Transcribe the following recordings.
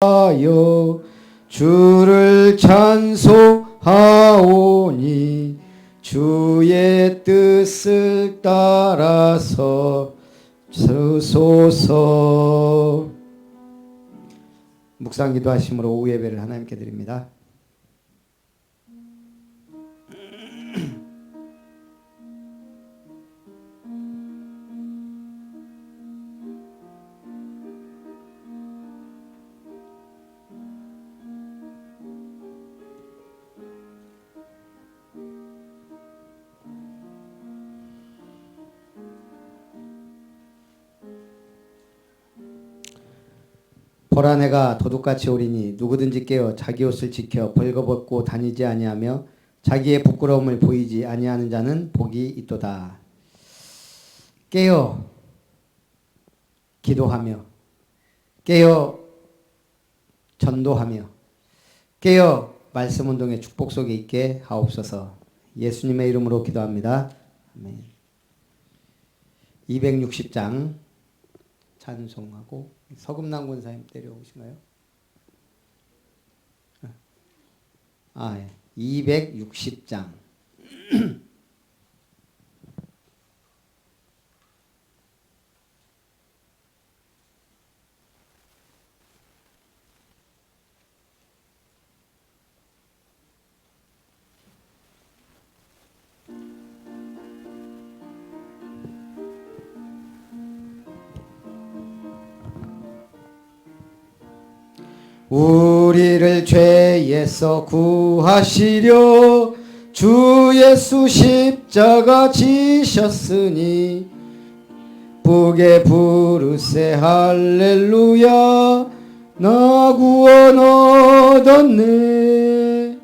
하여 주를 찬송하오니 주의 뜻을 따라서 서소서. 묵상 기도하심으로 오후 예배를 하나님께 드립니다. 보라 내가 도둑같이 오리니 누구든지 깨어 자기 옷을 지켜 벌거벗고 다니지 아니하며 자기의 부끄러움을 보이지 아니하는 자는 복이 있도다. 깨어 기도하며 깨어 전도하며 깨어 말씀 운동의 축복 속에 있게 하옵소서. 예수님의 이름으로 기도합니다. 아멘. 260장 찬송하고 서금남 권사님 내려오신가요? 아, 예. 260장. 우리를 죄에서 구하시려 주 예수 십자가 지셨으니 북에 부르세 할렐루야 나 구원 얻었네.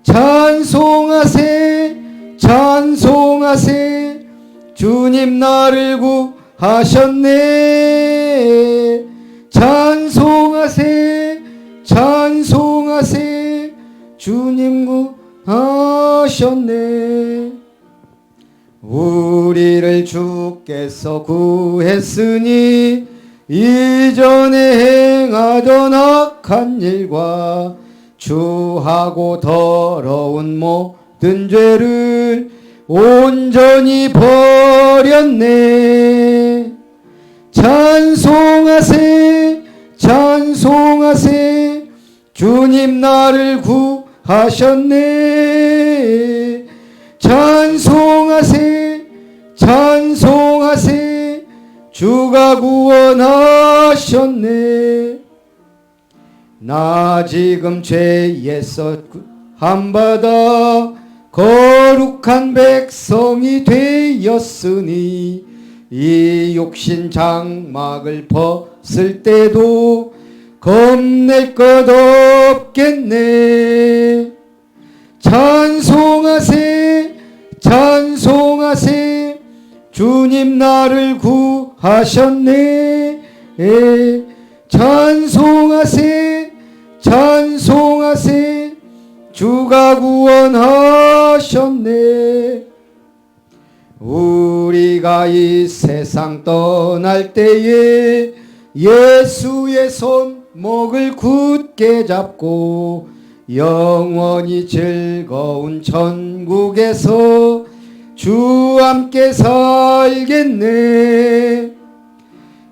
찬송하세 찬송하세 주님 나를 구하셨네. 찬송하세 찬송하세 주님 구하셨네. 우리를 주께서 구했으니 이전에 행하던 악한 일과 추하고 더러운 모든 죄를 온전히 버렸네. 찬송하세 찬송하세 주님 나를 구하셨네. 찬송하세 찬송하세 주가 구원하셨네. 나 지금 죄에서 구함받아 거룩한 백성이 되었으니 이 육신 장막을 벗을 때도 겁낼 것 없겠네. 찬송하세 찬송하세 주님 나를 구하셨네. 찬송하세 찬송하세 주가 구원하셨네. 우리가 이 세상 떠날 때에 예수의 손목을 굳게 잡고 영원히 즐거운 천국에서 주와 함께 살겠네.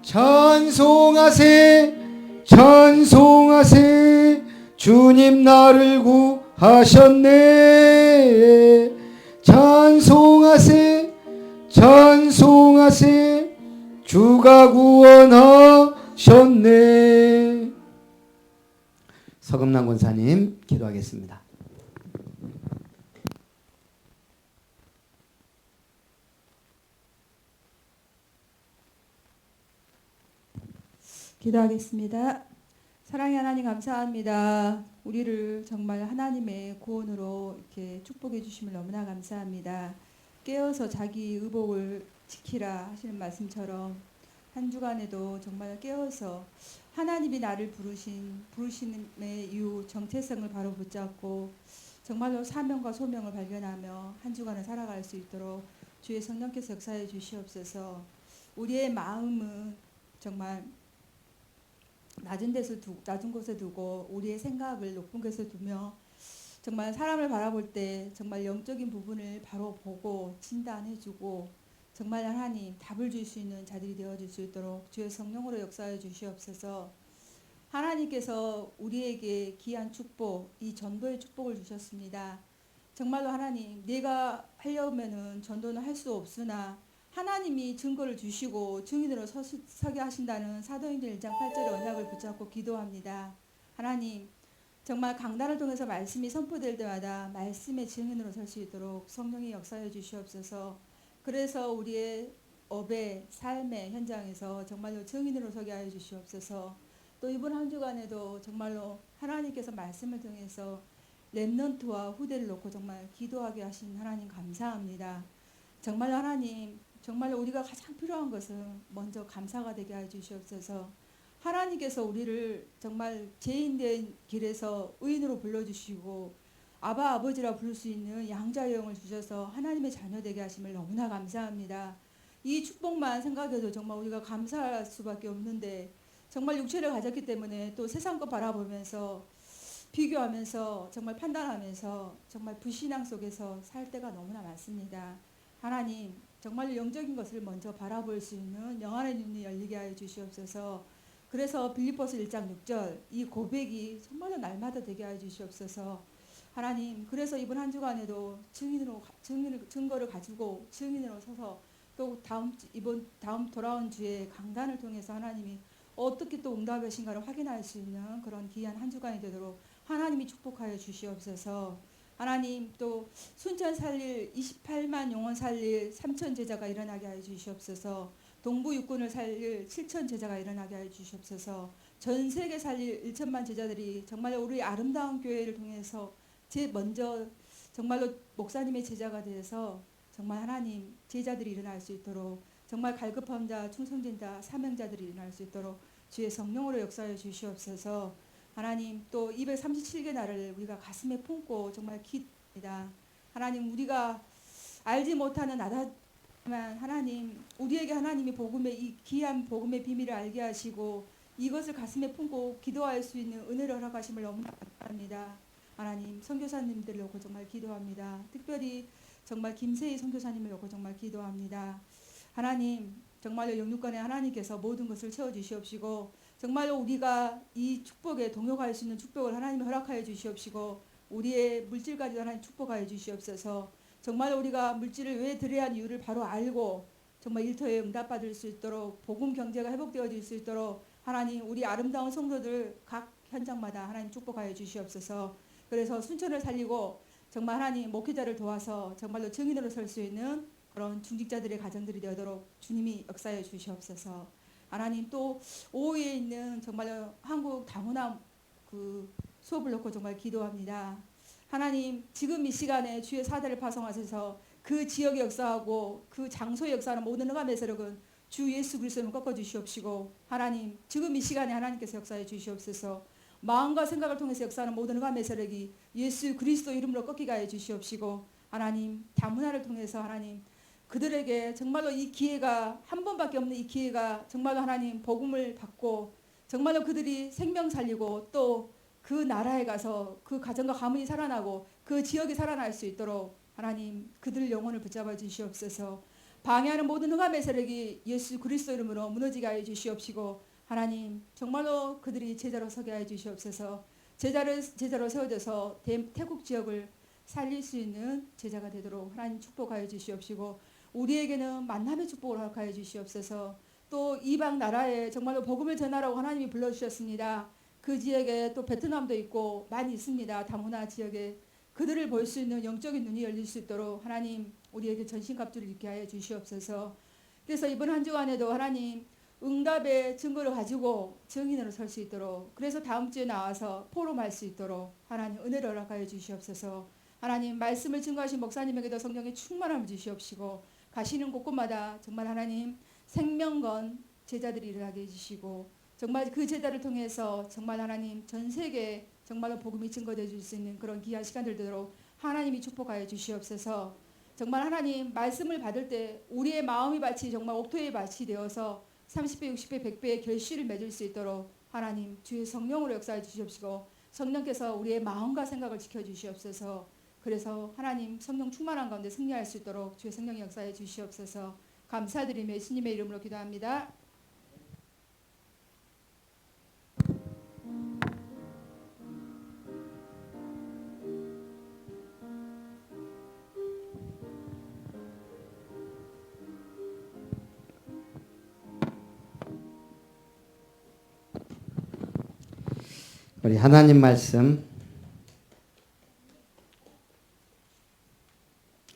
찬송하세 찬송하세 주님 나를 구하셨네. 찬송하세 찬송하세 주가 구원하셨네. 서금남 권사님 기도하겠습니다. 기도하겠습니다. 사랑의 하나님 감사합니다. 우리를 정말 하나님의 구원으로 이렇게 축복해 주심을 너무나 감사합니다. 깨어서 자기 의복을 지키라 하시는 말씀처럼 한 주간에도 정말 깨어서 하나님이 나를 부르심의 이유 정체성을 바로 붙잡고 정말로 사명과 소명을 발견하며 한 주간을 살아갈 수 있도록 주의 성령께서 역사해 주시옵소서. 우리의 마음은 정말 낮은 곳에 두고 우리의 생각을 높은 곳에 두며 정말 사람을 바라볼 때 정말 영적인 부분을 바로 보고 진단해주고 정말 하나님 답을 줄 수 있는 자들이 되어줄 수 있도록 주의 성령으로 역사해 주시옵소서. 하나님께서 우리에게 귀한 축복, 이 전도의 축복을 주셨습니다. 정말로 하나님, 내가 하려면은 전도는 할 수 없으나 하나님이 증거를 주시고 증인으로 서게 하신다는 사도행전 1장 8절의 언약을 붙잡고 기도합니다. 하나님, 정말 강단을 통해서 말씀이 선포될 때마다 말씀의 증인으로 설 수 있도록 성령이 역사해 주시옵소서. 그래서 우리의 업의 삶의 현장에서 정말로 증인으로 서게 하여 주시옵소서. 또 이번 한 주간에도 정말로 하나님께서 말씀을 통해서 렘넌트와 후대를 놓고 정말 기도하게 하신 하나님 감사합니다. 정말로 하나님, 정말로 우리가 가장 필요한 것은 먼저 감사가 되게 하여 주시옵소서. 하나님께서 우리를 정말 죄인된 길에서 의인으로 불러주시고 아바 아버지라 부를 수 있는 양자의 영을 주셔서 하나님의 자녀 되게 하심을 너무나 감사합니다. 이 축복만 생각해도 정말 우리가 감사할 수밖에 없는데 정말 육체를 가졌기 때문에 또 세상 것 바라보면서 비교하면서 정말 판단하면서 정말 불신앙 속에서 살 때가 너무나 많습니다. 하나님, 정말 영적인 것을 먼저 바라볼 수 있는 영안의 눈이 열리게 하여 주시옵소서. 그래서 빌립보서 1장 6절 이 고백이 정말로 날마다 되게 하여 주시옵소서. 하나님, 그래서 이번 한 주간에도 증거를 가지고 증인으로 서서 또 다음 돌아온 주에 강단을 통해서 하나님이 어떻게 또 응답하신가를 확인할 수 있는 그런 귀한 한 주간이 되도록 하나님이 축복하여 주시옵소서. 하나님, 또 순천 살릴 28만 영혼 살릴 3천 제자가 일어나게 하여 주시옵소서. 동부 육군을 살릴 7천 제자가 일어나게 하여 주시옵소서. 전 세계 살릴 1천만 제자들이 정말 우리 아름다운 교회를 통해서 먼저 정말로 목사님의 제자가 되어서 정말 하나님 제자들이 일어날 수 있도록 정말 갈급한 자, 충성된 자, 사명자들이 일어날 수 있도록 주의 성령으로 역사해 주시옵소서. 하나님, 또 237개 날을 우리가 가슴에 품고 정말 기도합니다. 하나님, 우리가 알지 못하는 나다만 하나님, 우리에게 하나님이 복음의 이 귀한 복음의 비밀을 알게 하시고 이것을 가슴에 품고 기도할 수 있는 은혜를 허락하심을 너무나 감사합니다. 하나님, 선교사님들을 놓고 정말 기도합니다. 특별히 정말 김세희 선교사님을 놓고 정말 기도합니다. 하나님, 정말로 영육간에 하나님께서 모든 것을 채워주시옵시고 정말로 우리가 이 축복에 동역할 수 있는 축복을 하나님이 허락하여 주시옵시고 우리의 물질까지도 하나님 축복하여 주시옵소서. 정말로 우리가 물질을 왜 드려야 하는 이유를 바로 알고 정말 일터에 응답받을 수 있도록 복음 경제가 회복되어질 수 있도록 하나님, 우리 아름다운 성도들 각 현장마다 하나님 축복하여 주시옵소서. 그래서 순천을 살리고 정말 하나님 목회자를 도와서 정말로 증인으로 설 수 있는 그런 중직자들의 가정들이 되도록 주님이 역사해 주시옵소서. 하나님, 또 오후에 있는 정말로 한국 다문화 그 수업을 놓고 정말 기도합니다. 하나님, 지금 이 시간에 주의 사대를 파송하셔서 그 지역의 역사하고 그 장소의 역사하는 모든 응함의 세력은 주 예수 그리스도를 꺾어 주시옵시고 하나님, 지금 이 시간에 하나님께서 역사해 주시옵소서. 마음과 생각을 통해서 역사하는 모든 응함의 세력이 예수 그리스도 이름으로 꺾이게 하여 주시옵시고 하나님, 다문화를 통해서 하나님 그들에게 정말로 이 기회가 한 번밖에 없는 이 기회가 정말로 하나님 복음을 받고 정말로 그들이 생명 살리고 또 그 나라에 가서 그 가정과 가문이 살아나고 그 지역이 살아날 수 있도록 하나님 그들 영혼을 붙잡아 주시옵소서. 방해하는 모든 흑암의 세력이 예수 그리스도 이름으로 무너지게 하여 주시옵시고 하나님, 정말로 그들이 제자로 서게 하여 주시옵소서. 제자로 세워져서 태국 지역을 살릴 수 있는 제자가 되도록 하나님 축복하여 주시옵시고 우리에게는 만남의 축복을 허락하여 주시옵소서. 또 이방 나라에 정말로 복음을 전하라고 하나님이 불러주셨습니다. 그 지역에 또 베트남도 있고 많이 있습니다. 다문화 지역에 그들을 볼 수 있는 영적인 눈이 열릴 수 있도록 하나님 우리에게 전신갑주를 입게 하여 주시옵소서. 그래서 이번 한 주간에도 하나님 응답의 증거를 가지고 증인으로 설 수 있도록 그래서 다음 주에 나와서 포럼할 수 있도록 하나님 은혜를 허락하여 주시옵소서. 하나님 말씀을 증거하신 목사님에게도 성령의 충만함을 주시옵시고 가시는 곳곳마다 정말 하나님 생명건 제자들이 일어나게 해주시고 정말 그 제자를 통해서 정말 하나님 전 세계에 정말로 복음이 증거되어 줄 수 있는 그런 귀한 시간들 되도록 하나님이 축복하여 주시옵소서. 정말 하나님 말씀을 받을 때 우리의 마음이 밭이 정말 옥토의 밭이 되어서 30배, 60배, 100배의 결실을 맺을 수 있도록 하나님 주의 성령으로 역사해 주시옵시고 성령께서 우리의 마음과 생각을 지켜주시옵소서. 그래서 하나님 성령 충만한 가운데 승리할 수 있도록 주의 성령 역사해 주시옵소서. 감사드리며 예수님의 이름으로 기도합니다. 우리 하나님 말씀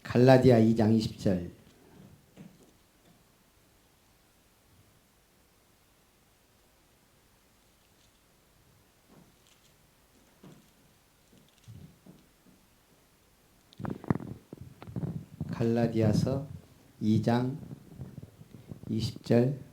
갈라디아 2장 20절. 갈라디아서 2장 20절.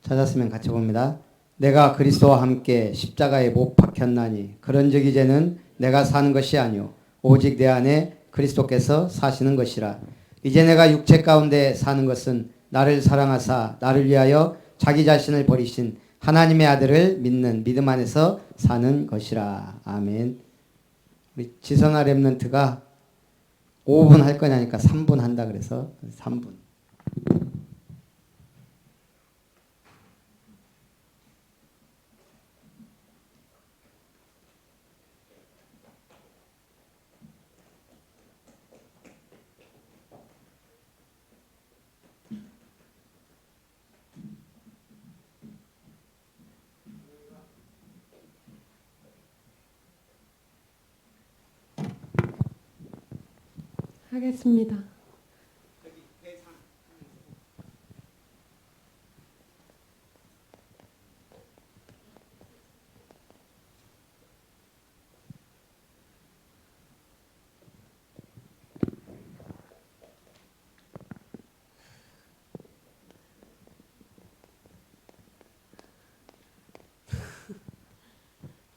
찾았으면 같이 봅니다. 내가 그리스도와 함께 십자가에 못 박혔나니 그런즉 이제는 내가 사는 것이 아니요 오직 내 안에 그리스도께서 사시는 것이라. 이제 내가 육체 가운데 사는 것은 나를 사랑하사 나를 위하여 자기 자신을 버리신 하나님의 아들을 믿는 믿음 안에서 사는 것이라. 아멘. 우리 지선아 렘넌트가 5분 할 거냐니까 3분 한다 그래서 3분. 하겠습니다.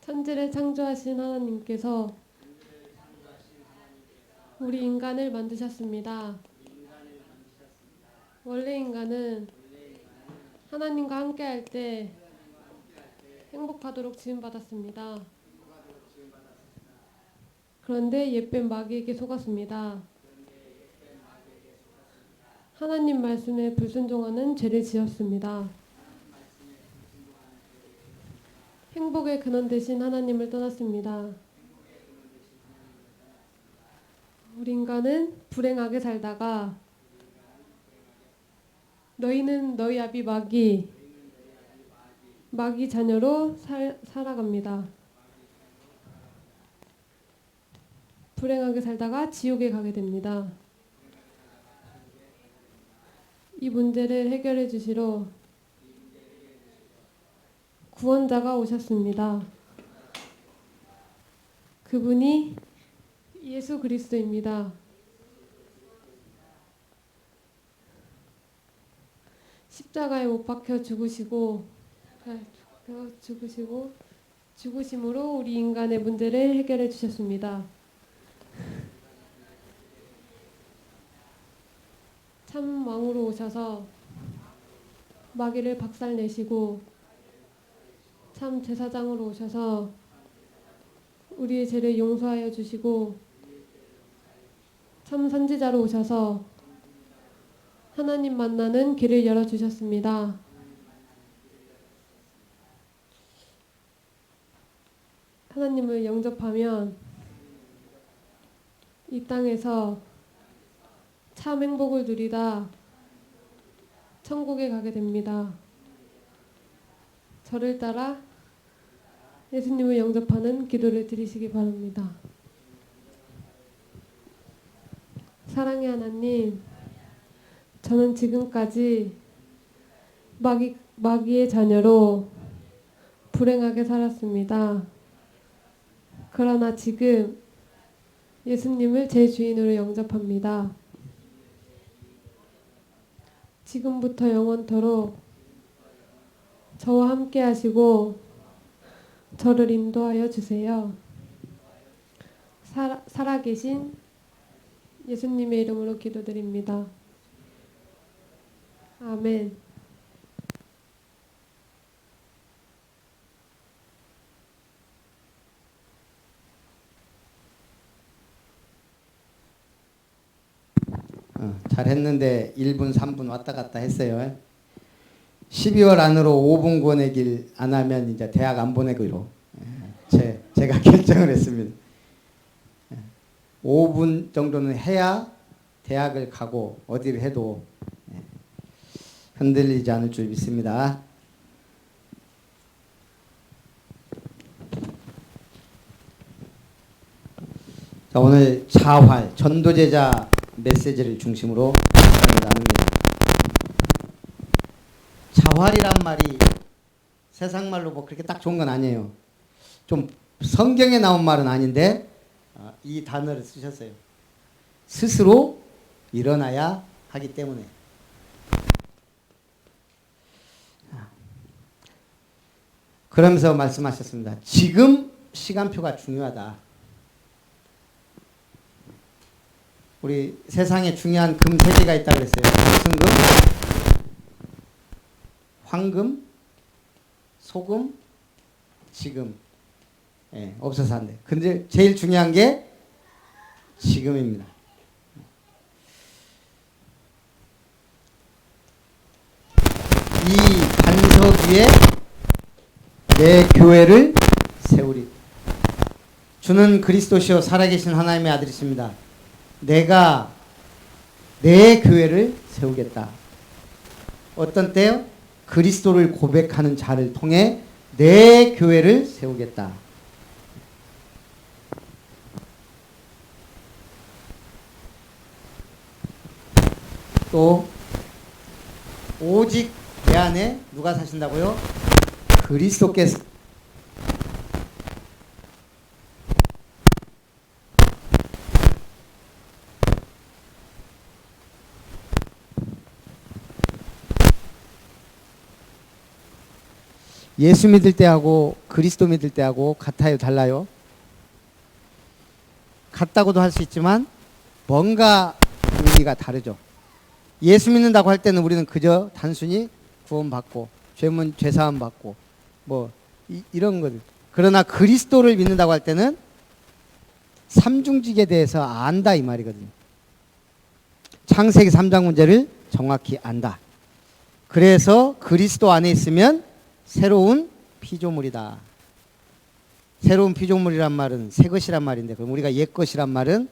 천지를 창조하신 하나님께서 우리 인간을 만드셨습니다. 원래 인간은 하나님과 함께할 때 행복하도록 지음받았습니다. 그런데 옛뱀 마귀에게 속았습니다. 하나님 말씀에 불순종하는 죄를 지었습니다. 행복의 근원 되신 하나님을 떠났습니다. 우리 인간은 불행하게 살다가 너희는 너희 아비 마귀 자녀로 살아갑니다. 불행하게 살다가 지옥에 가게 됩니다. 이 문제를 해결해 주시러 구원자가 오셨습니다. 그분이 예수 그리스도입니다. 십자가에 못 박혀 죽으심으로 우리 인간의 문제를 해결해 주셨습니다. 참 왕으로 오셔서 마귀를 박살내시고 참 제사장으로 오셔서 우리의 죄를 용서하여 주시고 참 선지자로 오셔서 하나님 만나는 길을 열어주셨습니다. 하나님을 영접하면 이 땅에서 참 행복을 누리다 천국에 가게 됩니다. 저를 따라 예수님을 영접하는 기도를 드리시기 바랍니다. 사랑의 하나님, 저는 지금까지 마귀의 자녀로 불행하게 살았습니다. 그러나 지금 예수님을 제 주인으로 영접합니다. 지금부터 영원토록 저와 함께 하시고 저를 인도하여 주세요. 살아계신 예수님의 이름으로 기도드립니다. 아멘. 잘했는데 1분, 3분 왔다 갔다 했어요. 12월 안으로 5분 보내길 안 하면 이제 대학 안 보내기로 제가 결정을 했습니다. 5분 정도는 해야 대학을 가고 어디를 해도 흔들리지 않을 줄 믿습니다. 자, 오늘 자활, 전도제자 메시지를 중심으로 말을 나눕니다. 자활이란 말이 세상 말로 뭐 그렇게 딱 좋은 건 아니에요. 좀 성경에 나온 말은 아닌데 이 단어를 쓰셨어요. 스스로 일어나야 하기 때문에. 그러면서 말씀하셨습니다. 지금 시간표가 중요하다. 우리 세상에 중요한 금 세 개가 있다고 그랬어요. 무슨 금? 황금, 소금, 지금. 예, 없어서 안 돼. 근데 제일 중요한 게 지금입니다. 이 반석 위에 내 교회를 세우리. 주는 그리스도시요 살아계신 하나님의 아들이십니다. 내가 내 교회를 세우겠다. 어떤 때요? 그리스도를 고백하는 자를 통해 내 교회를 세우겠다. 또 오직 내 안에 누가 사신다고요? 그리스도께서. 예수 믿을 때하고 그리스도 믿을 때하고 같아요, 달라요? 같다고도 할 수 있지만 뭔가 의미가 다르죠. 예수 믿는다고 할 때는 우리는 그저 단순히 구원받고 죄사함 받고 뭐 이런 거들. 그러나 그리스도를 믿는다고 할 때는 삼중직에 대해서 안다 이 말이거든요. 창세기 3장 문제를 정확히 안다. 그래서 그리스도 안에 있으면 새로운 피조물이다. 새로운 피조물이란 말은 새 것이란 말인데, 그럼 우리가 옛 것이란 말은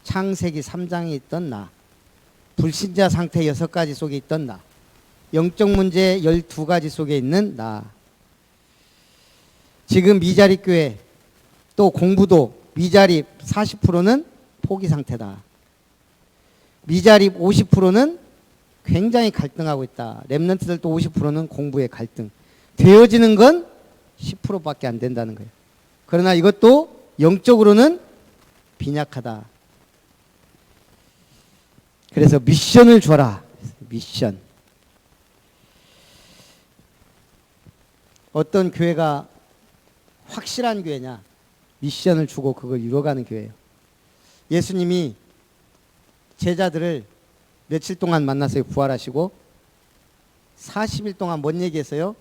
창세기 3장에 있던 나, 불신자 상태 6가지 속에 있던 나, 영적 문제 12가지 속에 있는 나. 지금 미자립 교회 또 공부도 미자립 40%는 포기 상태다. 미자립 50%는 굉장히 갈등하고 있다. 렘넌트들 또 50%는 공부에 갈등. 되어지는 건 10%밖에 안 된다는 거예요. 그러나 이것도 영적으로는 빈약하다. 그래서 미션을 줘라. 미션. 어떤 교회가 확실한 교회냐? 미션을 주고 그걸 이루어가는 교회예요. 예수님이 제자들을 며칠 동안 만나서 부활하시고 40일 동안 뭔 얘기했어요?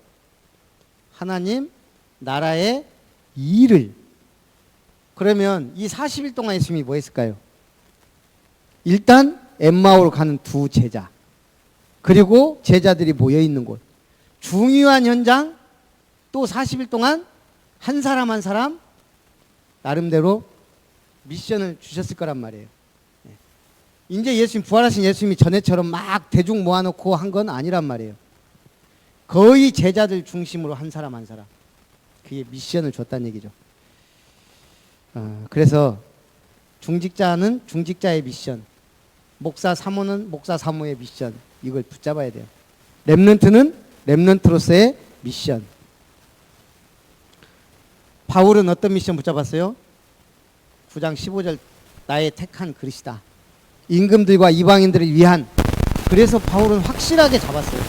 하나님 나라의 일을. 그러면 이 40일 동안 예수님이 뭐 했을까요? 일단 엠마오로 가는 두 제자, 그리고 제자들이 모여 있는 곳, 중요한 현장, 또 40일 동안 한 사람 한 사람 나름대로 미션을 주셨을 거란 말이에요. 이제 예수님, 부활하신 예수님이 전에처럼 막 대중 모아놓고 한 건 아니란 말이에요. 거의 제자들 중심으로 한 사람 한 사람, 그게 미션을 줬다는 얘기죠. 그래서 중직자는 중직자의 미션, 목사 사모는 목사 사모의 미션, 이걸 붙잡아야 돼요. 렘넌트는 렘넌트로서의 미션. 바울은 어떤 미션 붙잡았어요? 9장 15절, 나의 택한 그릇이다. 임금들과 이방인들을 위한. 그래서 바울은 확실하게 잡았어요.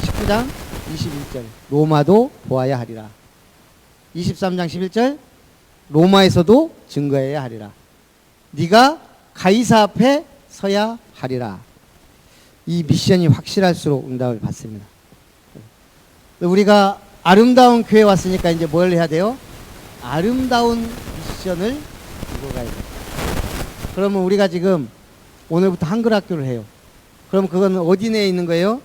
19장 21절, 로마도 보아야 하리라. 23장 11절, 로마에서도 증거해야 하리라. 네가 가이사 앞에 서야 하리라. 이 미션이 확실할수록 응답을 받습니다. 우리가 아름다운 교회에 왔으니까 이제 뭘 해야 돼요? 아름다운 미션을 이고 가야 돼요. 그러면 우리가 지금 오늘부터 한글 학교를 해요. 그럼 그건 어디 내에 있는 거예요?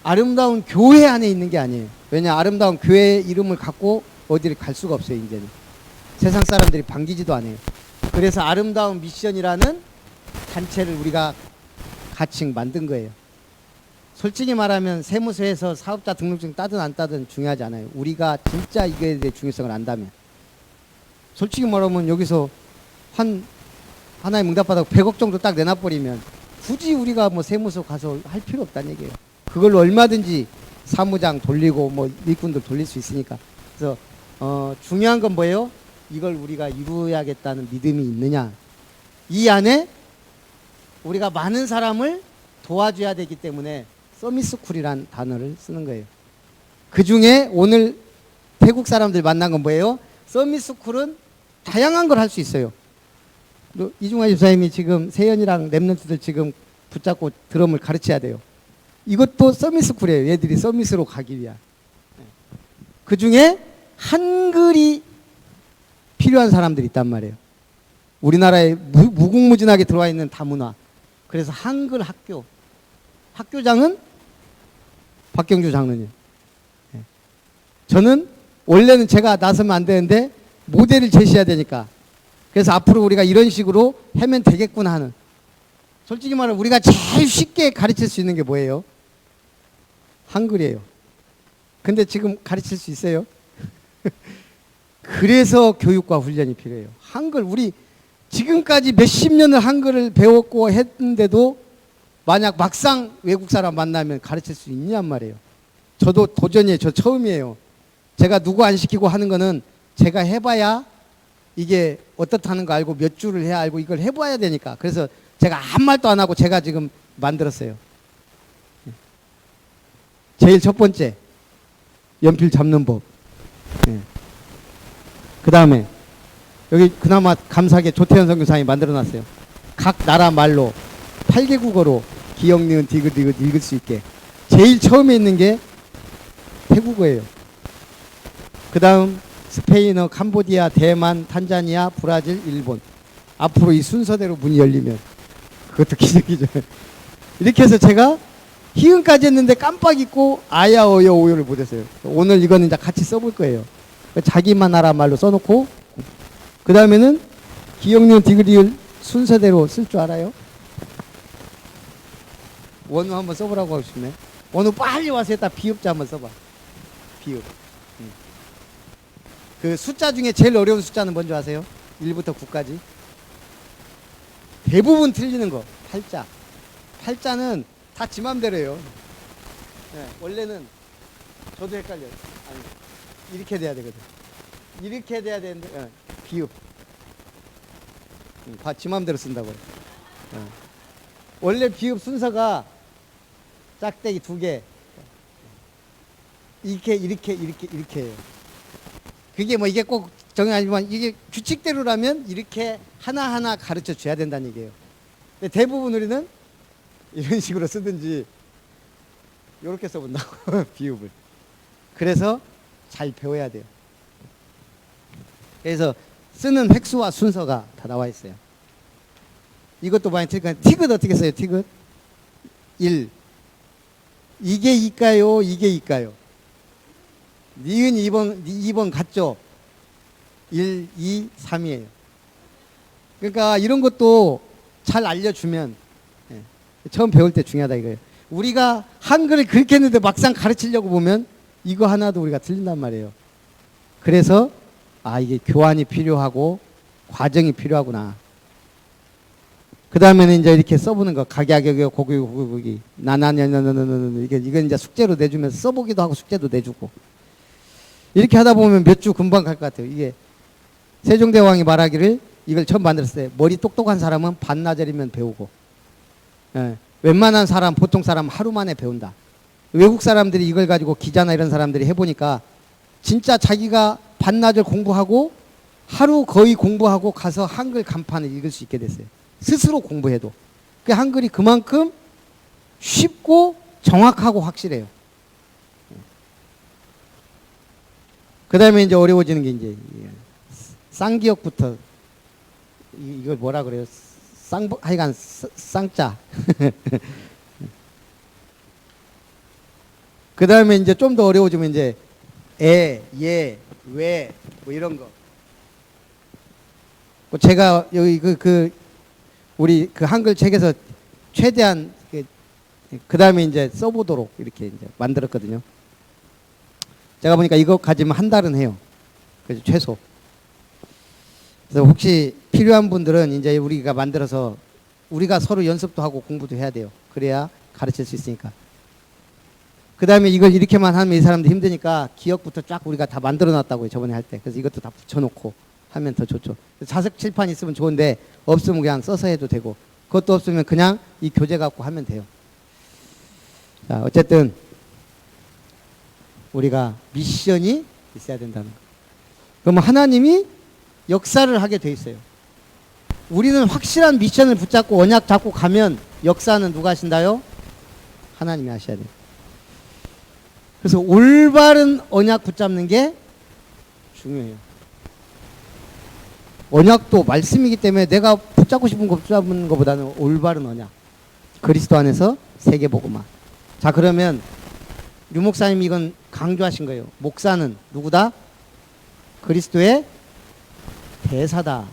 아름다운 교회 안에 있는 게 아니에요. 왜냐, 아름다운 교회 이름을 갖고 어디를 갈 수가 없어요. 이제는 세상 사람들이 반기지도 않아요. 그래서 아름다운 미션이라는 단체를 우리가 같이 만든 거예요. 솔직히 말하면 세무서에서 사업자 등록증 따든 안 따든 중요하지 않아요. 우리가 진짜 이거에 대해 중요성을 안다면. 솔직히 말하면 여기서 하나의 응답받아서 100억 정도 딱 내놔버리면 굳이 우리가 뭐 세무서 가서 할 필요 없다는 얘기예요. 그걸로 얼마든지 사무장 돌리고 뭐 일꾼들 돌릴 수 있으니까. 그래서 중요한 건 뭐예요? 이걸 우리가 이루어야겠다는 믿음이 있느냐. 이 안에 우리가 많은 사람을 도와줘야 되기 때문에 서밋스쿨이란 단어를 쓰는 거예요. 그 중에 오늘 태국 사람들 만난 건 뭐예요? 서밋스쿨은 다양한 걸 할 수 있어요. 이중화 집사님이 지금 세연이랑 랩런트들 지금 붙잡고 드럼을 가르쳐야 돼요. 이것도 서밋스쿨이에요. 얘들이 서밋으로 가기 위한. 그 중에 한글이 필요한 사람들이 있단 말이에요. 우리나라에 무궁무진하게 들어와 있는 다문화. 그래서 한글 학교. 학교장은 박경주 장로님. 저는 원래는 제가 나서면 안 되는데 모델을 제시해야 되니까. 그래서 앞으로 우리가 이런 식으로 하면 되겠구나 하는. 솔직히 말하면 우리가 제일 쉽게 가르칠 수 있는 게 뭐예요? 한글이에요. 근데 지금 가르칠 수 있어요? 그래서 교육과 훈련이 필요해요. 한글, 우리 지금까지 몇십 년을 한글을 배웠고 했는데도 만약 막상 외국 사람 만나면 가르칠 수 있냔 말이에요. 저도 도전이에요. 저 처음이에요. 제가 누구 안 시키고 하는 거는 제가 해봐야 이게 어떻다는 거 알고 몇 줄을 해야 알고 이걸 해봐야 되니까. 그래서 제가 아무 말도 안 하고 제가 지금 만들었어요. 제일 첫 번째, 연필 잡는 법. 그 다음에 여기 그나마 감사하게 조태현 선교사님이 만들어놨어요. 각 나라 말로 8개국어로 기역, 니은, 디귿 읽을 수 있게. 제일 처음에 있는 게 태국어예요. 그 다음 스페인어, 캄보디아, 대만, 탄자니아, 브라질, 일본. 앞으로 이 순서대로 문이 열리면 그것도 기적이죠. 이렇게 해서 제가 희응까지 했는데 깜빡 잊고 아야, 어여, 오요를 못했어요. 오늘 이거는 이제 같이 써볼 거예요. 자기만 나라 말로 써놓고, 그 다음에는 기역, 니은, 디귿 순서대로 쓸 줄 알아요? 원우 한번 써보라고 하고 싶네. 원우 빨리 와서 했다. 비읍자 한번 써봐. 비읍. 그 숫자 중에 제일 어려운 숫자는 뭔지 아세요? 1부터 9까지. 대부분 틀리는 거. 팔자. 팔자는 다 지 맘대로예요. 원래는 저도 헷갈려요. 아니, 이렇게 돼야 되거든. 이렇게 돼야 되는데 비읍. 다 지 맘대로 쓴다고. 원래 비읍 순서가 짝대기 2개. 이렇게 해요. 그게 뭐 이게 꼭 정이 아니지만 이게 규칙대로라면 이렇게 하나하나 가르쳐 줘야 된다는 얘기예요. 근데 대부분 우리는 이런 식으로 쓰든지 이렇게 써본다고. 비읍을. 그래서 잘 배워야 돼요. 그래서 쓰는 획수와 순서가 다 나와 있어요. 이것도 많이 틀리니까 티귿 어떻게 써요? 티귿 1. 이게 이까요? 이게 이까요? 니은 2번 같죠? 1, 2, 3이에요. 그러니까 이런 것도 잘 알려주면 처음 배울 때 중요하다 이거예요. 우리가 한글을 그렇게 했는데 막상 가르치려고 보면 이거 하나도 우리가 틀린단 말이에요. 그래서 이게 교환이 필요하고 과정이 필요하구나. 그 다음에는 이제 이렇게 써보는 거. 각약역역, 고기, 나나냐냐냐냐냐. 이건 이제 숙제로 내주면서 써보기도 하고 숙제도 내주고. 이렇게 하다 보면 몇 주 금방 갈 것 같아요. 이게 세종대왕이 말하기를 이걸 처음 만들었을 때 머리 똑똑한 사람은 반나절이면 배우고, 웬만한 사람, 보통 사람 하루 만에 배운다. 외국 사람들이 이걸 가지고 기자나 이런 사람들이 해보니까 진짜 자기가 반나절 공부하고 하루 거의 공부하고 가서 한글 간판을 읽을 수 있게 됐어요. 스스로 공부해도. 그 한글이 그만큼 쉽고 정확하고 확실해요. 그 다음에 이제 어려워지는 게 이제 쌍기역부터 이걸 뭐라 그래요? 하여간 쌍자. 그 다음에 이제 좀 더 어려워지면 이제 예, 왜, 뭐 이런 거. 제가 여기 우리 그 한글 책에서 최대한 그 다음에 이제 써보도록 이렇게 이제 만들었거든요. 제가 보니까 이거 가지면 한 달은 해요. 그래서 최소. 그래서 혹시 필요한 분들은 이제 우리가 만들어서 우리가 서로 연습도 하고 공부도 해야 돼요. 그래야 가르칠 수 있으니까. 그 다음에 이걸 이렇게만 하면 이 사람들 힘드니까 기억부터 쫙 우리가 다 만들어 놨다고요. 저번에 할 때. 그래서 이것도 다 붙여놓고 하면 더 좋죠. 자석 칠판 있으면 좋은데 없으면 그냥 써서 해도 되고 그것도 없으면 그냥 이 교재 갖고 하면 돼요. 자, 어쨌든 우리가 미션이 있어야 된다는 거. 그럼 하나님이 역사를 하게 돼 있어요. 우리는 확실한 미션을 붙잡고 언약 잡고 가면 역사는 누가 하신다요? 하나님이 하셔야 돼요. 그래서 올바른 언약 붙잡는 게 중요해요. 언약도 말씀이기 때문에 내가 붙잡고 싶은 거 붙잡는 것보다는 올바른 언약. 그리스도 안에서 세계복음화. 자, 그러면 유 목사님이 이건 강조하신 거예요. 목사는 누구다? 그리스도의 대사다.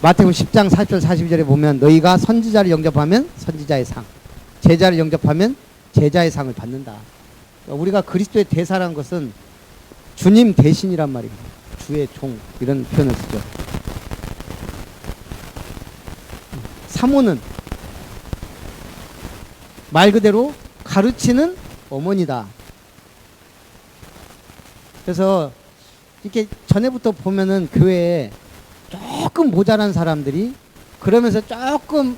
마태복음 10장 40절 42절에 보면 너희가 선지자를 영접하면 선지자의 상, 제자를 영접하면 제자의 상을 받는다. 우리가 그리스도의 대사라는 것은 주님 대신이란 말이거든요. 주의 종 이런 표현을 쓰죠. 사모는 말 그대로 가르치는 어머니다. 그래서 이렇게 전에부터 보면은 교회에 조금 모자란 사람들이 그러면서 조금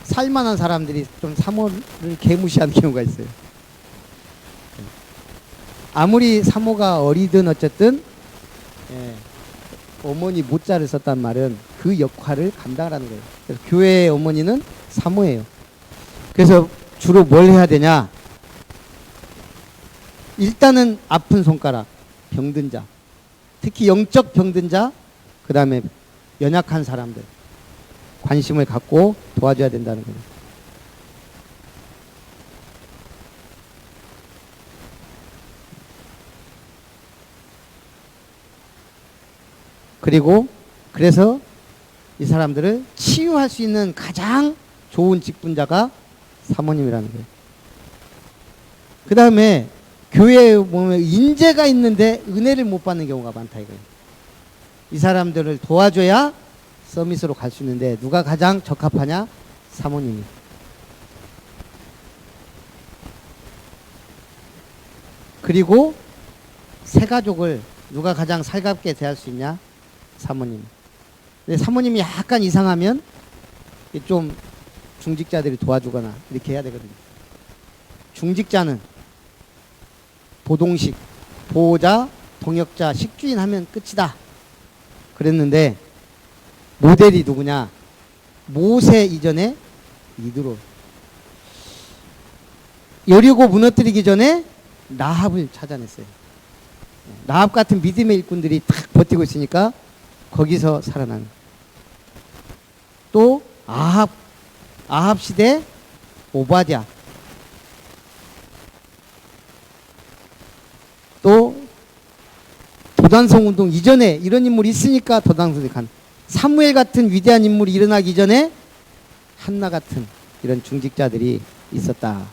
살만한 사람들이 좀 사모를 개무시하는 경우가 있어요. 아무리 사모가 어리든 어쨌든 어머니 모자를 썼단 말은 그 역할을 감당하라는 거예요. 그래서 교회의 어머니는 사모예요. 그래서 주로 뭘 해야 되냐? 일단은 아픈 손가락, 병든 자, 특히 영적 병든 자, 그 다음에 연약한 사람들 관심을 갖고 도와줘야 된다는 거예요. 그리고 그래서 이 사람들을 치유할 수 있는 가장 좋은 직분자가 사모님이라는 거예요. 그 다음에 교회에 보면 인재가 있는데 은혜를 못 받는 경우가 많다 이거예요. 이 사람들을 도와줘야 서밋으로 갈 수 있는데 누가 가장 적합하냐? 사모님이. 그리고 새 가족을 누가 가장 살갑게 대할 수 있냐? 사모님. 근데 사모님이 약간 이상하면 좀 중직자들이 도와주거나 이렇게 해야 되거든요. 중직자는 보동식, 보호자, 동역자, 식주인 하면 끝이다. 그랬는데 모델이 누구냐? 모세 이전에 이드로. 여리고 무너뜨리기 전에 라합을 찾아냈어요. 라합 같은 믿음의 일꾼들이 딱 버티고 있으니까 거기서 살아나는. 또 아합 시대 오바댜. 또 도단성 운동 이전에 이런 인물이 있으니까 도단성이 간. 사무엘 같은 위대한 인물이 일어나기 전에 한나 같은 이런 중직자들이 있었다.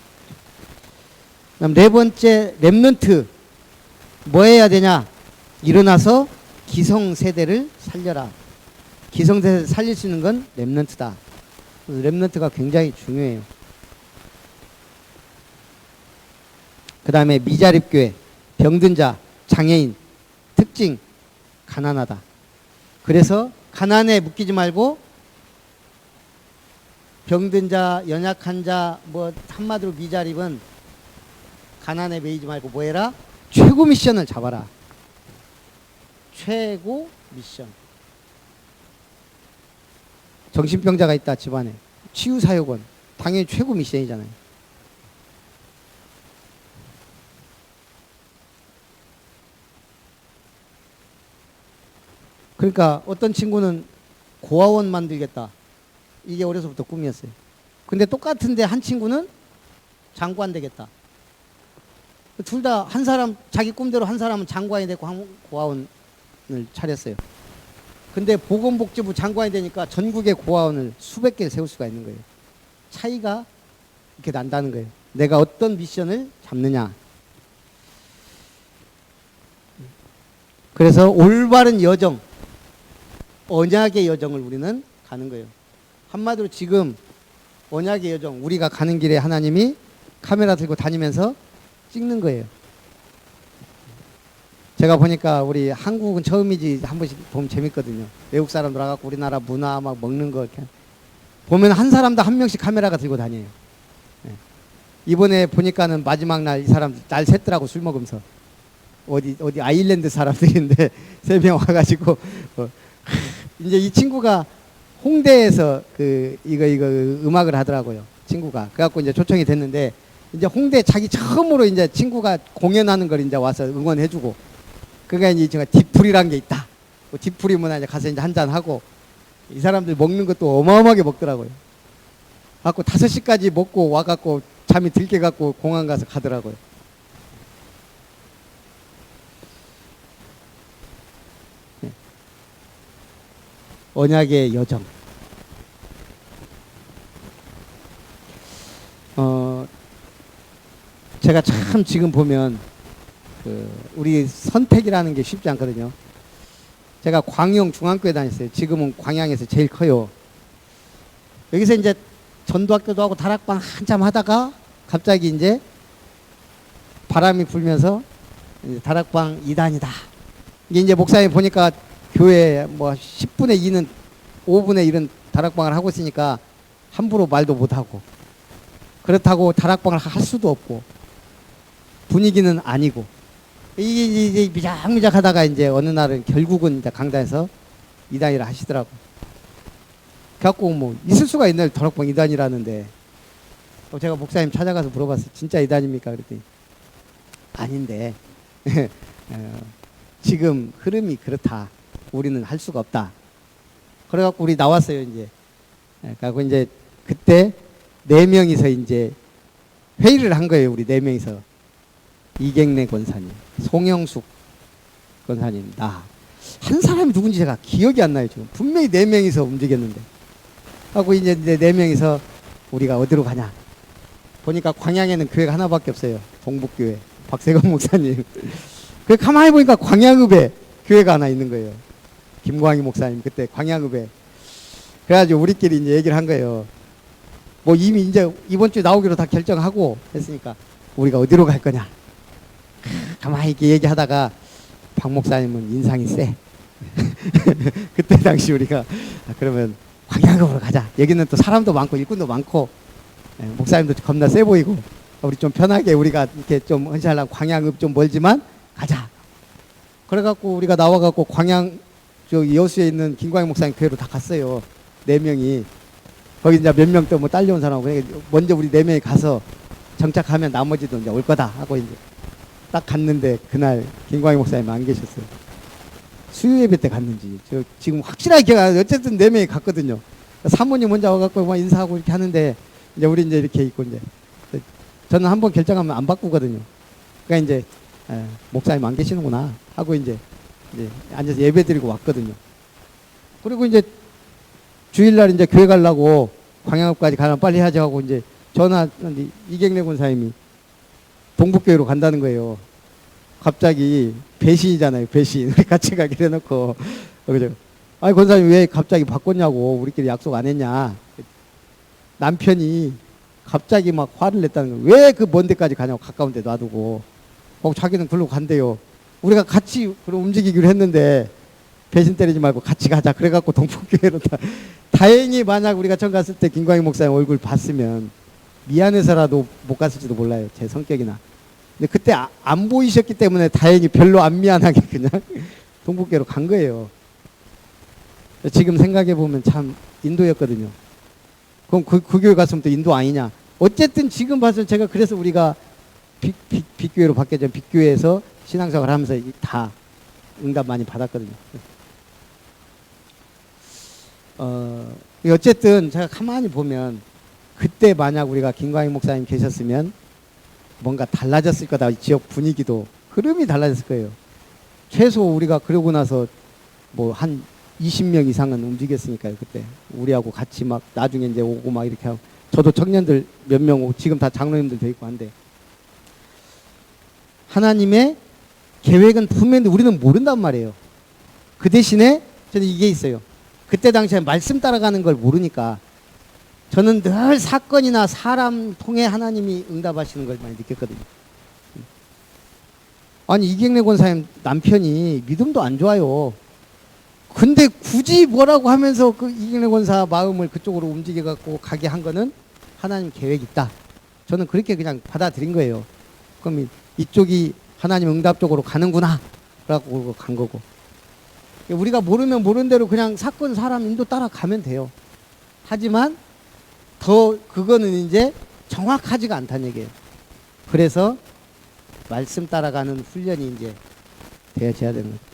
그다음 네 번째 렘넌트. 뭐 해야 되냐? 일어나서 기성세대를 살려라. 기성세대를 살릴 수 있는 건 렘넌트다. 렘넌트가 굉장히 중요해요. 그 다음에 미자립교회, 병든 자, 장애인, 특징, 가난하다. 그래서 가난에 묶이지 말고 병든 자, 연약한 자, 뭐 한마디로 미자립은 가난에 매이지 말고 뭐 해라? 최고 미션을 잡아라. 최고 미션. 정신병자가 있다 집안에. 치유사역원. 당연히 최고 미션이잖아요. 그러니까 어떤 친구는 고아원 만들겠다. 이게 어려서부터 꿈이었어요. 근데 똑같은데 한 친구는 장관 되겠다. 둘 다 한 사람 자기 꿈대로 한 사람은 장관이 되고 한 고아원을 차렸어요. 근데 보건복지부 장관이 되니까 전국의 고아원을 수백 개를 세울 수가 있는 거예요. 차이가 이렇게 난다는 거예요. 내가 어떤 미션을 잡느냐. 그래서 올바른 여정, 언약의 여정을 우리는 가는 거예요. 한마디로 지금 언약의 여정, 우리가 가는 길에 하나님이 카메라 들고 다니면서 찍는 거예요. 제가 보니까 우리 한국은 처음이지 한 번씩 보면 재밌거든요. 외국 사람들 와갖고 우리나라 문화 막 먹는 거 이렇게 보면 한 사람도 한 명씩 카메라가 들고 다녀요. 네. 이번에 보니까는 마지막 날 이 사람들 날 샜더라고 술 먹으면서 어디 아일랜드 사람들인데 3명 와가지고 이제 이 친구가 홍대에서 이거 음악을 하더라고요. 친구가 그래갖고 이제 초청이 됐는데 이제 홍대 자기 처음으로 이제 친구가 공연하는 걸 이제 와서 응원해주고 그러니까 이제 제가 디풀이란 게 있다. 디풀이 문화 이제 가서 이제 한잔 하고 이 사람들 먹는 것도 어마어마하게 먹더라고요. 갖고 5시까지 먹고 와갖고 잠이 들게 갖고 공항 가서 가더라고요. 네. 언약의 여정. 제가 참 지금 보면 우리 선택이라는 게 쉽지 않거든요. 제가 광영 중앙교회 다녔어요. 지금은 광양에서 제일 커요. 여기서 이제 전도학교도 하고 다락방 한참 하다가 갑자기 이제 바람이 불면서 이제 다락방 2단이다. 이게 이제 목사님 보니까 교회 뭐 10분의 2는 5분의 1은 다락방을 하고 있으니까 함부로 말도 못하고 그렇다고 다락방을 할 수도 없고 분위기는 아니고 이게 미작미작 하다가 이제 어느 날은 결국은 이제 강단에서 2단이라 하시더라고. 그래갖고 뭐 있을 수가 있나요? 다락방 2단이라는데 제가 목사님 찾아가서 물어봤어요. 진짜 2단입니까? 그랬더니 아닌데 지금 흐름이 그렇다. 우리는 할 수가 없다. 그래갖고 우리 나왔어요. 이제 그래갖고 이제 그때 4명이서 이제 회의를 한 거예요. 우리 4명이서. 이경래 권사님, 송영숙 권사님, 나. 한 사람이 누군지 제가 기억이 안 나요. 지금 분명히 4명이서 움직였는데. 하고 이제 4명이서 우리가 어디로 가냐. 보니까 광양에는 교회가 하나밖에 없어요. 동북교회. 박세건 목사님. 그 가만히 보니까 광양읍에 교회가 하나 있는 거예요. 김광희 목사님 그때 광양읍에. 그래가지고 우리끼리 이제 얘기를 한 거예요. 뭐 이미 이제 이번 주에 나오기로 다 결정하고 했으니까 우리가 어디로 갈 거냐. 가만히 이렇게 얘기하다가 박 목사님은 인상이 세. 그때 당시 우리가 그러면 광양읍으로 가자. 여기는 또 사람도 많고 일꾼도 많고 목사님도 겁나 세 보이고 우리 좀 편하게 우리가 이렇게 좀 헌신하려고 광양읍 좀 멀지만 가자. 그래갖고 우리가 나와갖고 광양 저 여수에 있는 김광희 목사님 교회로 다 갔어요. 4명이. 거기 이제 몇 명 또 뭐 딸려온 사람하고 먼저 우리 4명이 가서 정착하면 나머지도 이제 올 거다 하고 이제 딱 갔는데 그날 김광희 목사님 안 계셨어요. 수요 예배 때 갔는지 저 지금 확실하게 기억 안 나요. 어쨌든 4명이 갔거든요. 사모님 혼자 와갖고 막 인사하고 이렇게 하는데 이제 우리 이제 이렇게 있고 이제 저는 한번 결정하면 안 바꾸거든요. 그러니까 이제 목사님 안 계시는구나 하고 이제 앉아서 예배 드리고 왔거든요. 그리고 이제 주일날 이제 교회 가려고 광양읍까지 가면 빨리 하자 하고 이제 전화 이경래 권사님이 동북교회로 간다는 거예요. 갑자기 배신이잖아요. 배신. 우리 같이 가기로 해놓고 그죠? 아니 권사님 왜 갑자기 바꿨냐고 우리끼리 약속 안 했냐. 남편이 갑자기 막 화를 냈다는 거예요. 왜 그 먼 데까지 가냐고 가까운 데 놔두고 자기는 글로 간대요. 우리가 같이 그럼 움직이기로 했는데 배신 때리지 말고 같이 가자. 그래갖고 동북교회로 다행히 만약 우리가 처음 갔을 때 김광희 목사님 얼굴 봤으면 미안해서라도 못 갔을지도 몰라요. 제 성격이나. 근데 그때 안 보이셨기 때문에 다행히 별로 안 미안하게 그냥 동북교로 간 거예요. 지금 생각해 보면 참 인도였거든요. 그럼 그 교회 갔으면 또 인도 아니냐? 어쨌든 지금 봐서 제가 그래서 우리가 빅교회로 바뀌었죠. 빅교회에서 신앙생활 하면서 다 응답 많이 받았거든요. 어쨌든 제가 가만히 보면 그때 만약 우리가 김광희 목사님 계셨으면 뭔가 달라졌을 거다. 지역 분위기도 흐름이 달라졌을 거예요. 최소 우리가 그러고 나서 뭐 한 20명 이상은 움직였으니까요. 그때 우리하고 같이 막 나중에 이제 오고 막 이렇게 하고 저도 청년들 몇 명 오고 지금 다 장로님들 돼 있고 한데 하나님의 계획은 분명히 우리는 모른단 말이에요. 그 대신에 저는 이게 있어요. 그때 당시에 말씀 따라가는 걸 모르니까 저는 늘 사건이나 사람 통해 하나님이 응답하시는 걸 많이 느꼈거든요. 아니 이경래 권사님 남편이 믿음도 안 좋아요. 근데 굳이 뭐라고 하면서 그 이경래 권사 마음을 그쪽으로 움직여 갖고 가게 한 거는 하나님 계획이 있다. 저는 그렇게 그냥 받아들인 거예요. 그럼 이쪽이 하나님 응답 쪽으로 가는구나 라고 간 거고, 우리가 모르면 모르는 대로 그냥 사건 사람 인도 따라가면 돼요. 하지만 더 그거는 이제 정확하지가 않다는 얘기예요. 그래서 말씀 따라가는 훈련이 이제 되어져야 되는 거죠.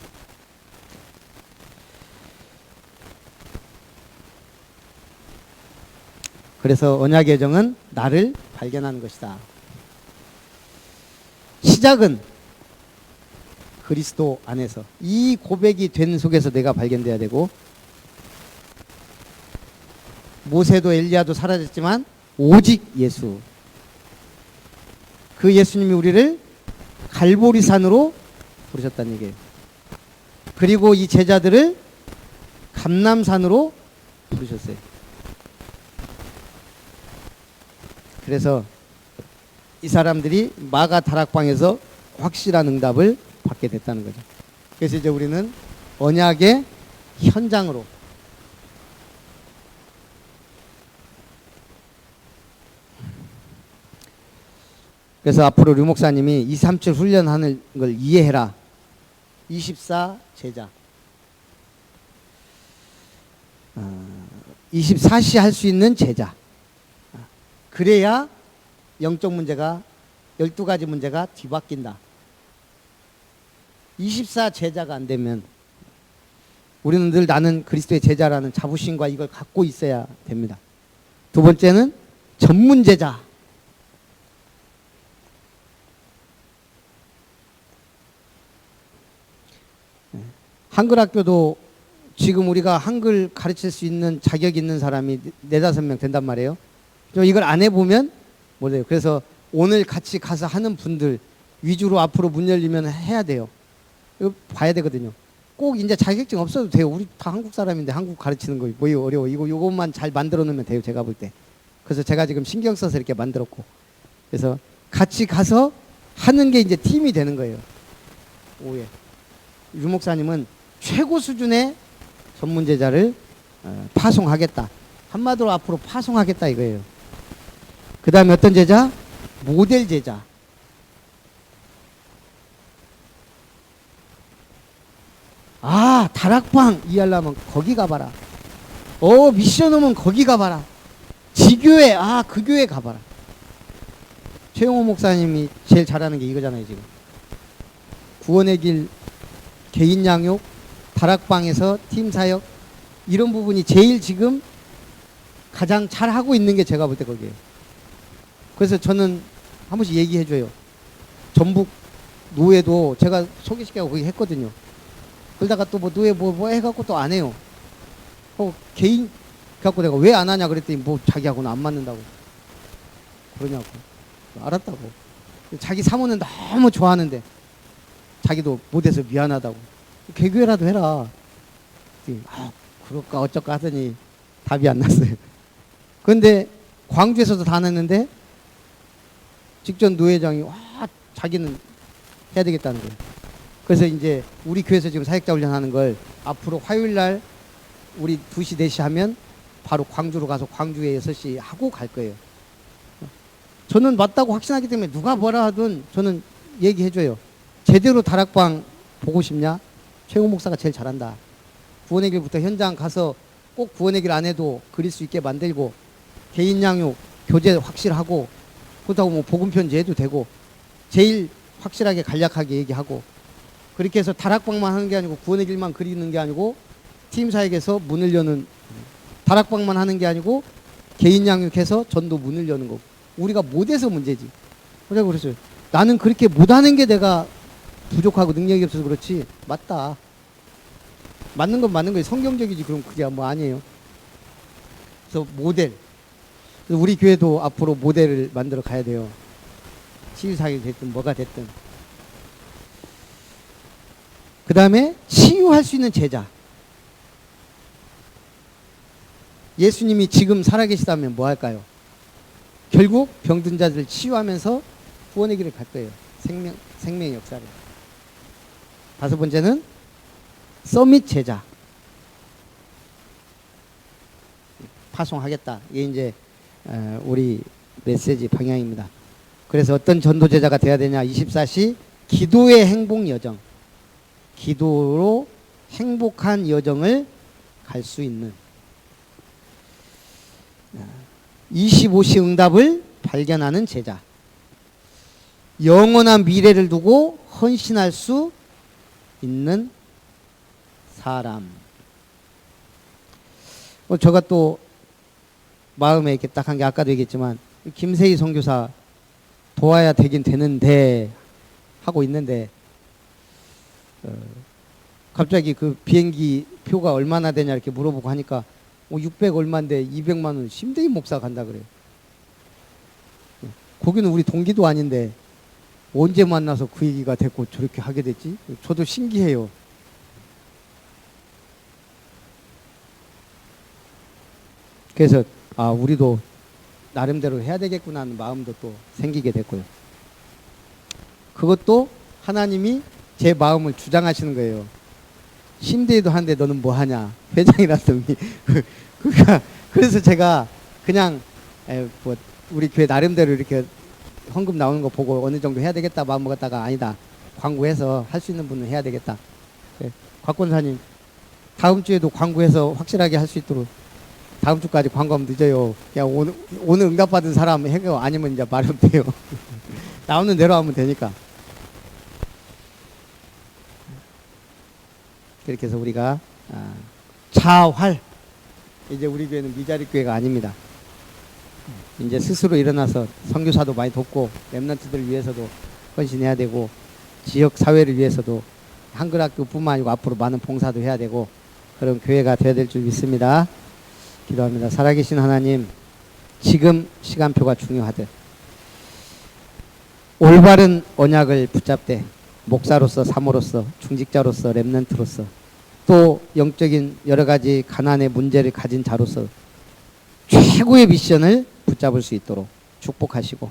그래서 언약의 정은 나를 발견하는 것이다. 시작은 그리스도 안에서, 이 고백이 된 속에서 내가 발견돼야 되고, 모세도 엘리야도 사라졌지만 오직 예수, 그 예수님이 우리를 갈보리산으로 부르셨다는 얘기예요. 그리고 이 제자들을 감람산으로 부르셨어요. 그래서 이 사람들이 마가 다락방에서 확실한 응답을 받게 됐다는 거죠. 그래서 이제 우리는 언약의 현장으로, 그래서 앞으로 류 목사님이 237 훈련하는 걸 이해해라. 24 제자, 24시 할 수 있는 제자. 그래야 영적 문제가, 12가지 문제가 뒤바뀐다. 24 제자가 안 되면 우리는 늘 나는 그리스도의 제자라는 자부심과 이걸 갖고 있어야 됩니다. 두 번째는 전문 제자. 한글 학교도 지금 우리가 한글 가르칠 수 있는 자격 있는 사람이 4-5명 된단 말이에요. 이걸 안 해보면 몰라요. 그래서 오늘 같이 가서 하는 분들 위주로 앞으로 문 열리면 해야 돼요. 이거 봐야 되거든요. 꼭 이제 자격증 없어도 돼요. 우리 다 한국 사람인데 한국 가르치는 거 뭐이 어려워. 이것만 잘 만들어 놓으면 돼요. 제가 볼 때. 그래서 제가 지금 신경 써서 이렇게 만들었고, 그래서 같이 가서 하는 게 이제 팀이 되는 거예요. 오해. 유 목사님은 최고 수준의 전문 제자를 파송하겠다. 한마디로 앞으로 파송하겠다 이거예요. 그 다음에 어떤 제자? 모델 제자. 아, 다락방 이해하려면 거기 가봐라. 미션 오면 거기 가봐라. 지교회, 그 교회 가봐라. 최용호 목사님이 제일 잘하는 게 이거잖아요. 지금 구원의 길, 개인 양육, 다락방에서 팀 사역, 이런 부분이 제일 지금 가장 잘하고 있는 게 제가 볼 때 거기에요. 그래서 저는 한 번씩 얘기해줘요. 전북 노예도 제가 소개시켜고 거기 했거든요. 그러다가 또 뭐 노예 뭐 해갖고 또 안 해요. 개인 갖고 내가 왜 안 하냐 그랬더니 뭐 자기하고는 안 맞는다고 그러냐고. 알았다고. 자기 사모는 너무 좋아하는데 자기도 못해서 미안하다고. 개교회라도 해라. 그럴까 어쩔까 하더니 답이 안 났어요. 그런데 광주에서도 다 했는데 직전 노회장이 자기는 해야 되겠다는 거예요. 그래서 이제 우리 교회에서 지금 사역자 훈련하는 걸 앞으로 화요일날 우리 2시 4시 하면 바로 광주로 가서 광주에 6시 하고 갈 거예요. 저는 맞다고 확신하기 때문에 누가 뭐라 하든 저는 얘기해줘요. 제대로 다락방 보고 싶냐? 최고 목사가 제일 잘한다. 구원의 길부터 현장 가서 꼭 구원의 길 안 해도 그릴 수 있게 만들고, 개인 양육 교재 확실하고, 그렇다고 뭐 복음 편지 해도 되고, 제일 확실하게 간략하게 얘기하고, 그렇게 해서 다락방만 하는 게 아니고 구원의 길만 그리는 게 아니고 팀 사역에서 문을 여는, 다락방만 하는 게 아니고 개인 양육해서 전도 문을 여는 거고. 우리가 못해서 문제지. 그래서 그랬어요. 나는 그렇게 못하는 게 내가 부족하고 능력이 없어서 그렇지. 맞다. 맞는 건 맞는 거예요. 성경적이지. 그럼 그게 뭐 아니에요. 그래서 모델. 그래서 우리 교회도 앞으로 모델을 만들어 가야 돼요. 치유사역이 됐든 뭐가 됐든. 그 다음에 치유할 수 있는 제자. 예수님이 지금 살아계시다면 뭐 할까요? 결국 병든 자들을 치유하면서 구원의 길을 갈 거예요. 생명의 역사를. 5번째는 서밋 제자. 파송하겠다. 이게 이제 우리 메시지 방향입니다. 그래서 어떤 전도 제자가 돼야 되냐? 24시 기도의 행복 여정. 기도로 행복한 여정을 갈 수 있는 25시 응답을 발견하는 제자. 영원한 미래를 두고 헌신할 수 있는 사람. 제가 또 마음에 이렇게 딱 한 게 아까도 얘기했지만 김세희 선교사 도와야 되긴 되는데 하고 있는데 갑자기 그 비행기 표가 얼마나 되냐 이렇게 물어보고 하니까 600 얼마인데 200만 원 심대희 목사 간다 그래요. 거기는 우리 동기도 아닌데 언제 만나서 그 얘기가 됐고 저렇게 하게 됐지? 저도 신기해요. 그래서 우리도 나름대로 해야 되겠구나 하는 마음도 또 생기게 됐고요. 그것도 하나님이 제 마음을 주장하시는 거예요. 신대도 하는데 너는 뭐 하냐? 회장이라더니. 그래서 제가 그냥 뭐 우리 교회 나름대로 이렇게 헌금 나오는 거 보고 어느 정도 해야 되겠다 마음 먹었다가 아니다. 광고해서 할 수 있는 분은 해야 되겠다. 곽권사님 다음 주에도 광고해서 확실하게 할 수 있도록 다음 주까지 광고하면 늦어요. 그냥 오늘 응답받은 사람 해고 아니면 이제 말하면 돼요. 나오는 대로 하면 되니까. 그렇게 해서 우리가 자활. 이제 우리 교회는 미자리 교회가 아닙니다. 이제 스스로 일어나서 선교사도 많이 돕고 렘넌트들을 위해서도 헌신해야 되고 지역 사회를 위해서도 한글학교뿐만 아니고 앞으로 많은 봉사도 해야 되고 그런 교회가 되어야 될 줄 믿습니다. 기도합니다. 살아계신 하나님, 지금 시간표가 중요하듯 올바른 언약을 붙잡되 목사로서, 사모로서, 중직자로서, 렘넌트로서 또 영적인 여러 가지 가난의 문제를 가진 자로서 최고의 미션을 붙잡을 수 있도록 축복하시고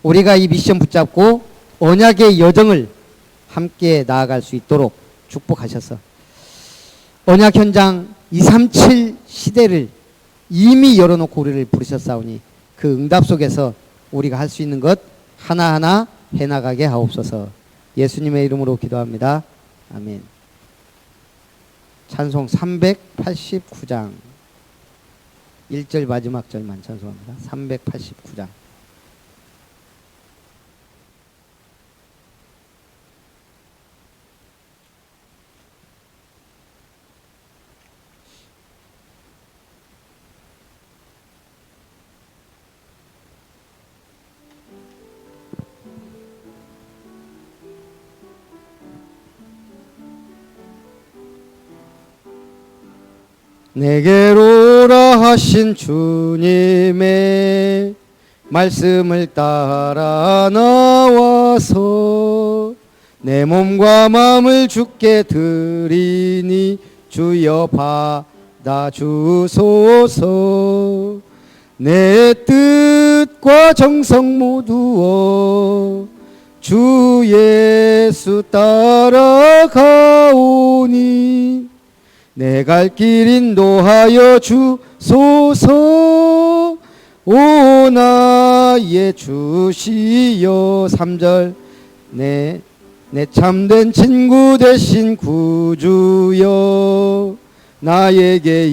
우리가 이 미션 붙잡고 언약의 여정을 함께 나아갈 수 있도록 축복하셔서 언약 현장 237 시대를 이미 열어놓고 우리를 부르셨사오니 그 응답 속에서 우리가 할 수 있는 것 하나하나 해나가게 하옵소서. 예수님의 이름으로 기도합니다. 아멘. 찬송 389장 1절 마지막 절만 찬송합니다. 389장. 내게로 오라 하신 주님의 말씀을 따라 나와서 내 몸과 마음을 주께 드리니 주여 받아주소서. 내 뜻과 정성 모두어 주 예수 따라가오니 내 갈 길 인도하여 주소서. 오 나의 주시여. 3절 내 내 참된 친구 되신 구주여 나에게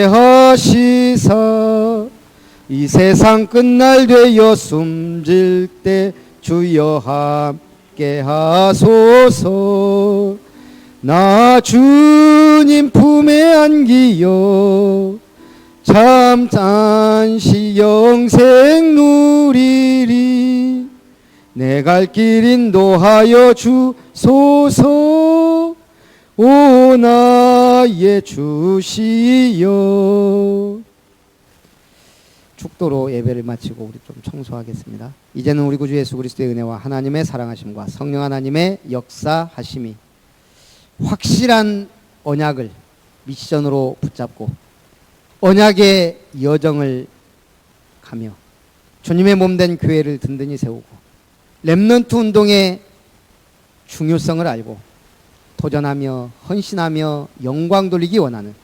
임재하시사 이 세상 끝날 되어 숨질 때 주여 함께 하소서 나 주님 품에 안기어 참 잠시 영생 누리리 내 갈 길 인도하여 주소서 오 나의 주시여. 축도로 예배를 마치고 우리 좀 청소하겠습니다. 이제는 우리 구주 예수 그리스도의 은혜와 하나님의 사랑하심과 성령 하나님의 역사하심이 확실한 언약을 미션으로 붙잡고 언약의 여정을 가며 주님의 몸된 교회를 든든히 세우고 렘넌트 운동의 중요성을 알고 도전하며 헌신하며 영광 돌리기 원하는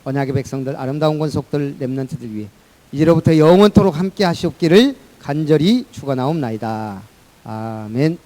언약의 백성들, 아름다운 권속들, 렘넌트들 위해 이제로부터 영원토록 함께 하시옵기를 간절히 축원하옵나이다. 아멘.